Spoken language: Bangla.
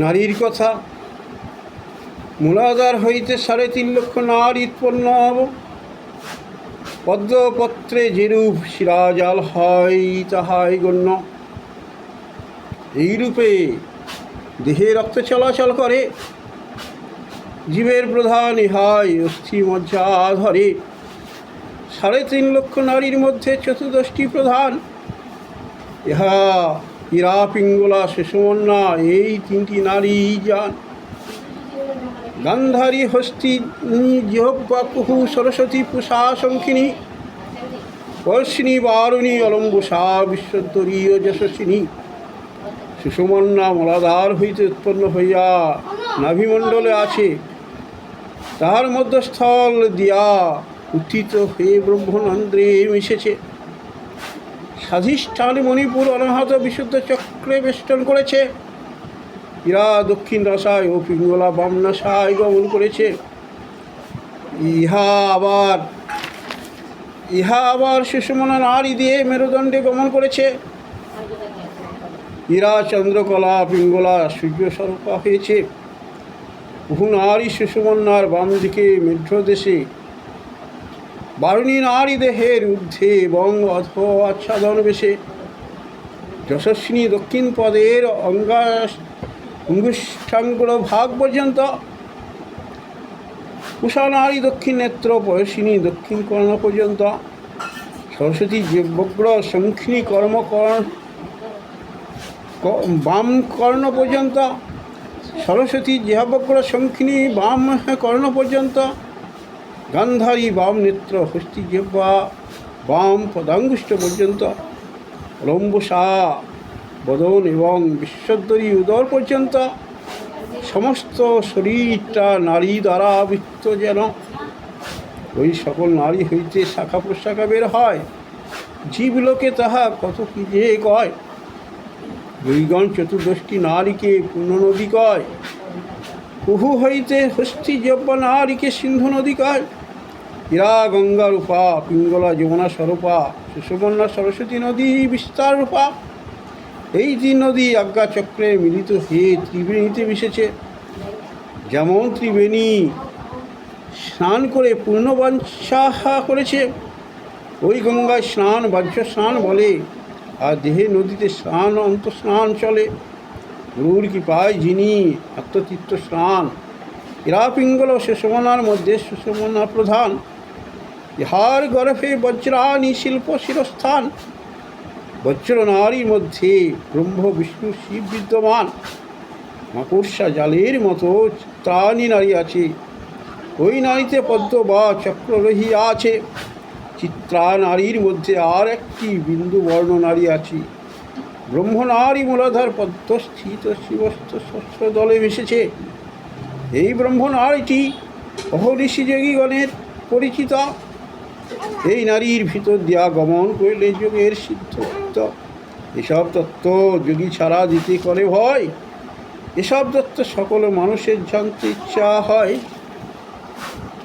নারীর কথা। মূলাধার হইতে 3.5 লক্ষ নারী উৎপন্ন হব। পদ্মপত্রে যেরূপ শিরাজাল হয় তাহাই গণ্য। এইরূপে দেহে রক্ত চলাচল করে। জীবের প্রধান ইহাই অস্থি মজ্জা ধরে। 3.5 লক্ষ নারীর মধ্যে 14টি প্রধান। ইহা ইরা, পিঙ্গলা, সুষুম্না এই 3টি নারী যান। গান্ধারী, হস্তিনী, জিহ্বা, কুহু, সরস্বতী, পুষা, শঙ্খিনী, পর্ষিণী, বারুণী, অলম্বুষা, বিশ্বদ্বরী ও যশস্বিনী। সুষুম্না মলাধার হইতে উৎপন্ন হইয়া নাভিমণ্ডলে আছে। তাহার মধ্যস্থল দিয়া উত্থিত হয়ে ব্রহ্মরন্ধ্রে মিশেছে। স্বাধিষ্ঠান মণিপুর অনাহত বিশুদ্ধ চক্রে বেষ্টন করেছে। ইরা দক্ষিণ নাসায় ও পিঙ্গলা বাম নাসায় গমন করেছে। ইহা আবার সুষুম্না নাড়ি দিয়ে মেরুদণ্ডে গমন করেছে। ইরা চন্দ্রকলা, পিঙ্গলা সূর্যস্বরূপা হয়েছে। বহু নারী সুষুম্নার বাম দিকে মেঢ্রদেশে, বারুণী নারী দেহের ঊর্ধ্বে এবং অধ আচ্ছাদন বেশে, যশস্বিনী দক্ষিণ পদের অঙ্গুষ্ঠাঙ্গুল ভাগ পর্যন্ত, পুষা নারী দক্ষিণ নেত্র, পয়সিনী দক্ষিণ কর্ণ পর্যন্ত, সরস্বতী বগ্র শঙ্খিনী বাম কর্ণ পর্যন্ত, সরস্বতী জিহ্বগ্র শঙ্খিনী বাম কর্ণ পর্যন্ত, গান্ধারী বাম নেত্র, হস্তি জিহ্বা বাম পদাঙ্গুষ্ঠ পর্যন্ত, অলম্বুষা বদন এবং বিশ্বদ্বরী উদর পর্যন্ত। সমস্ত শরীরটা নারী দ্বারা আবৃত যেন। ওই সকল নারী হইতে শাখা প্রশাখা বের হয়। জীবলোকে তাহা কত কি যে কয়। দুইগণ 14টি নারীকে পূর্ণ নদী কয়। কুহু হইতে হস্তি জিহ্বা নারীকে সিন্ধু নদী কয়। ইরা গঙ্গা রূপা, পিঙ্গলা যমুনা স্বরূপা, সুষুম্না সরস্বতী নদী বিস্তার রূপা। এই 3 নদী আজ্ঞাচক্রে মিলিত হয়ে ত্রিবেণীতে মিশেছে। যেমন ত্রিবেণী স্নান করে পূর্ণবাঞ্ছা করেছে, ওই গঙ্গায় স্নান বাহ্য স্নান বলে। আর দেহে নদীতে স্নান অন্তঃস্নান চলে। গুরুর কৃপায় যিনি আত্মতীর্থ স্নান। ইরা পিঙ্গল ও সুষুম্নার মধ্যে সুষুম্না প্রধান। ইহার গর্ভে বজ্রাণী শিল্প শিরস্থান। বজ্র নারীর মধ্যে ব্রহ্ম বিষ্ণু শিব বিদ্যমান। মাকড়সা জালের মতো চিত্রাণী নারী আছে। ওই নারীতে পদ্ম বা চক্র রহিয়া আছে। চিত্রা নারীর মধ্যে আর একটি বিন্দু বর্ণ নারী আছে। ব্রহ্মনারী মূলাধার পদ্মস্থিত শিবস্থ শস্ত্র দলে মিশেছে। এই ব্রহ্মনারীটি অহর্ষি যোগীগণের পরিচিত। এই নারীর ভিতর দিয়া গমন করিলে যোগের সিদ্ধ। এসব তত্ত্ব যোগী ছাড়া দিতে করে ভয়। এসব তত্ত্ব সকল মানুষের জানতে ইচ্ছা হয়।